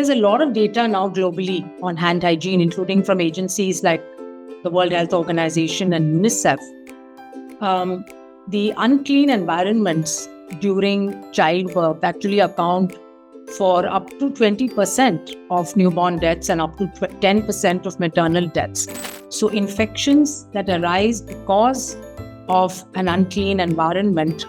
there's a lot of data now globally on hand hygiene, including from agencies like the World Health Organization and UNICEF. The unclean environments during childbirth actually account for up to 20% of newborn deaths and up to 10% of maternal deaths. So infections that arise because of an unclean environment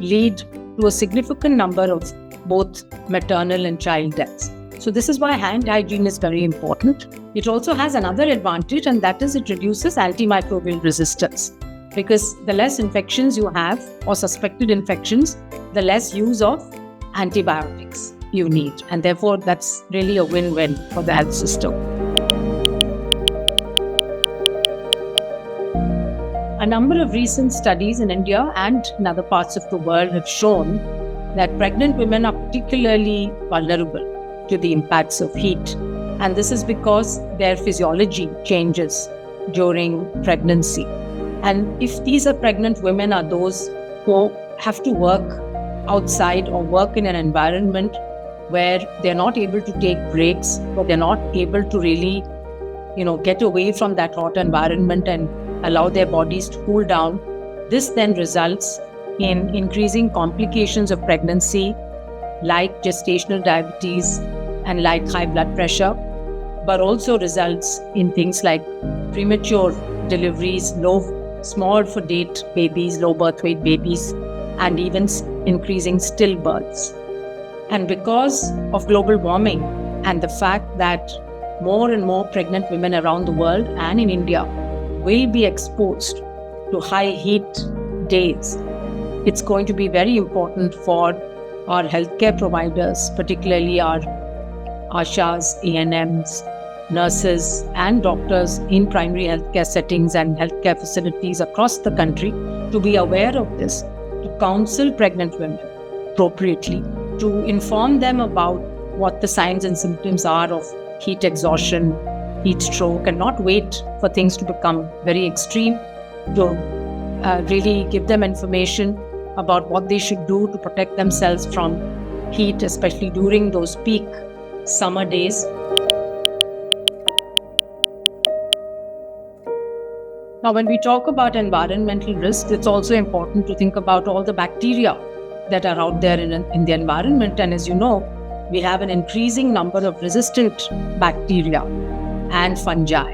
lead to a significant number of both maternal and child deaths. So this is why hand hygiene is very important. It also has another advantage, and that is it reduces antimicrobial resistance. Because the less infections you have or suspected infections, the less use of antibiotics you need. And therefore, that's really a win-win for the health system. A number of recent studies in India and in other parts of the world have shown that pregnant women are particularly vulnerable to the impacts of heat. And this is because their physiology changes during pregnancy. And if these are pregnant women are those who have to work outside or work in an environment where they're not able to take breaks, or they're not able to really, get away from that hot environment and allow their bodies to cool down, this then results in increasing complications of pregnancy like gestational diabetes and like high blood pressure, but also results in things like premature deliveries, small for date babies, low birth weight babies, and even increasing stillbirths. And because of global warming and the fact that more and more pregnant women around the world and in India will be exposed to high heat days, it's going to be very important for our healthcare providers, particularly our ASHAs, ANMs, nurses and doctors in primary healthcare settings and healthcare facilities across the country, to be aware of this, to counsel pregnant women appropriately, to inform them about what the signs and symptoms are of heat exhaustion, heat stroke, and not wait for things to become very extreme, to really give them information about what they should do to protect themselves from heat, especially during those peak summer days. Now, when we talk about environmental risks, it's also important to think about all the bacteria that are out there in the environment. And as you know, we have an increasing number of resistant bacteria and fungi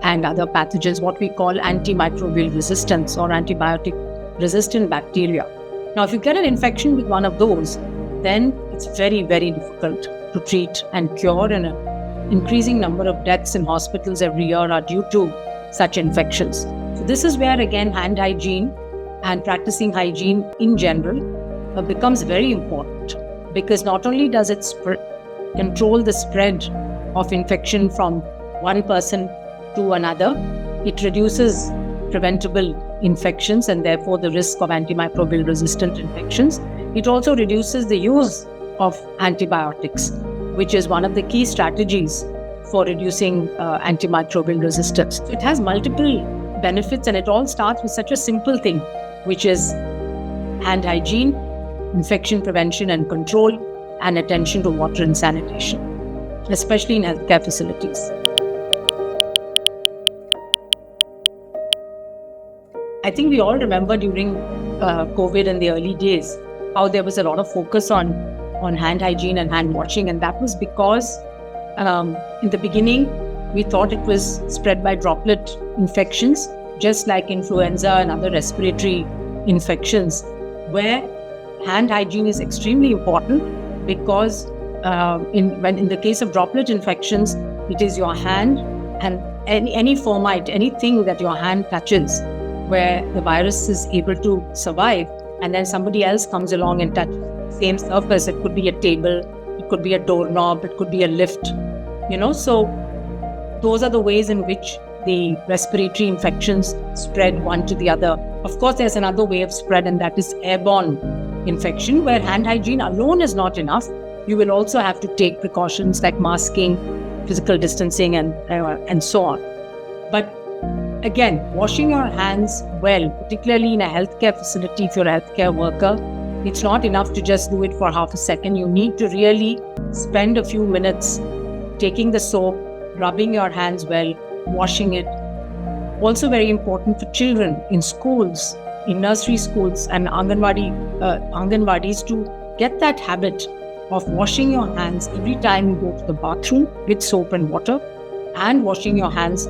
and other pathogens, what we call antimicrobial resistance or antibiotic resistant bacteria. Now, if you get an infection with one of those, then it's very, very difficult to treat and cure, and an increasing number of deaths in hospitals every year are due to such infections. So this is where, again, hand hygiene and practicing hygiene in general becomes very important, because not only does it control the spread of infection from one person to another, it reduces preventable infections and therefore the risk of antimicrobial resistant infections. It also reduces the use of antibiotics, which is one of the key strategies for reducing antimicrobial resistance. So it has multiple benefits, and it all starts with such a simple thing, which is hand hygiene, infection prevention and control, and attention to water and sanitation, especially in healthcare facilities. I think we all remember during COVID in the early days how there was a lot of focus on hand hygiene and hand washing, and that was because in the beginning we thought it was spread by droplet infections, just like influenza and other respiratory infections, where hand hygiene is extremely important, because in the case of droplet infections, it is your hand and any fomite, anything that your hand touches where the virus is able to survive, and then somebody else comes along and touches the same surface. It could be a table, it could be a doorknob, it could be a lift, so those are the ways in which the respiratory infections spread one to the other. Of course, there's another way of spread, and that is airborne infection, where hand hygiene alone is not enough. You will also have to take precautions like masking, physical distancing, and so on. But again, washing your hands well, particularly in a healthcare facility, if you're a healthcare worker, It's not enough to just do it for half a second. You need to really spend a few minutes taking the soap, rubbing your hands well, washing it. Also very important for children in schools, in nursery schools and Anganwadis to get that habit of washing your hands every time you go to the bathroom with soap and water, and washing your hands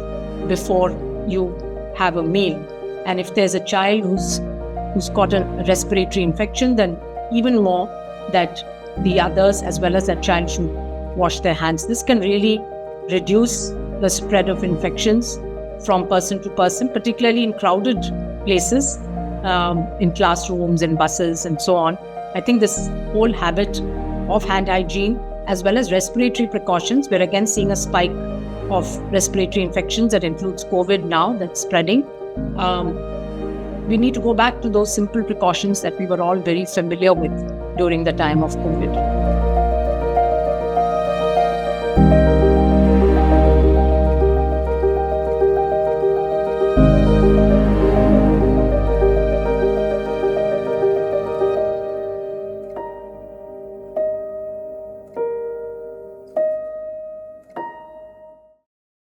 before you have a meal. And if there's a child who's got a respiratory infection, then even more that the others as well as that child should wash their hands. This can really reduce the spread of infections from person to person, particularly in crowded places, in classrooms and buses and so on. I think this whole habit of hand hygiene as well as respiratory precautions, we're again seeing a spike of respiratory infections that includes COVID now that's spreading. We need to go back to those simple precautions that we were all very familiar with during the time of COVID.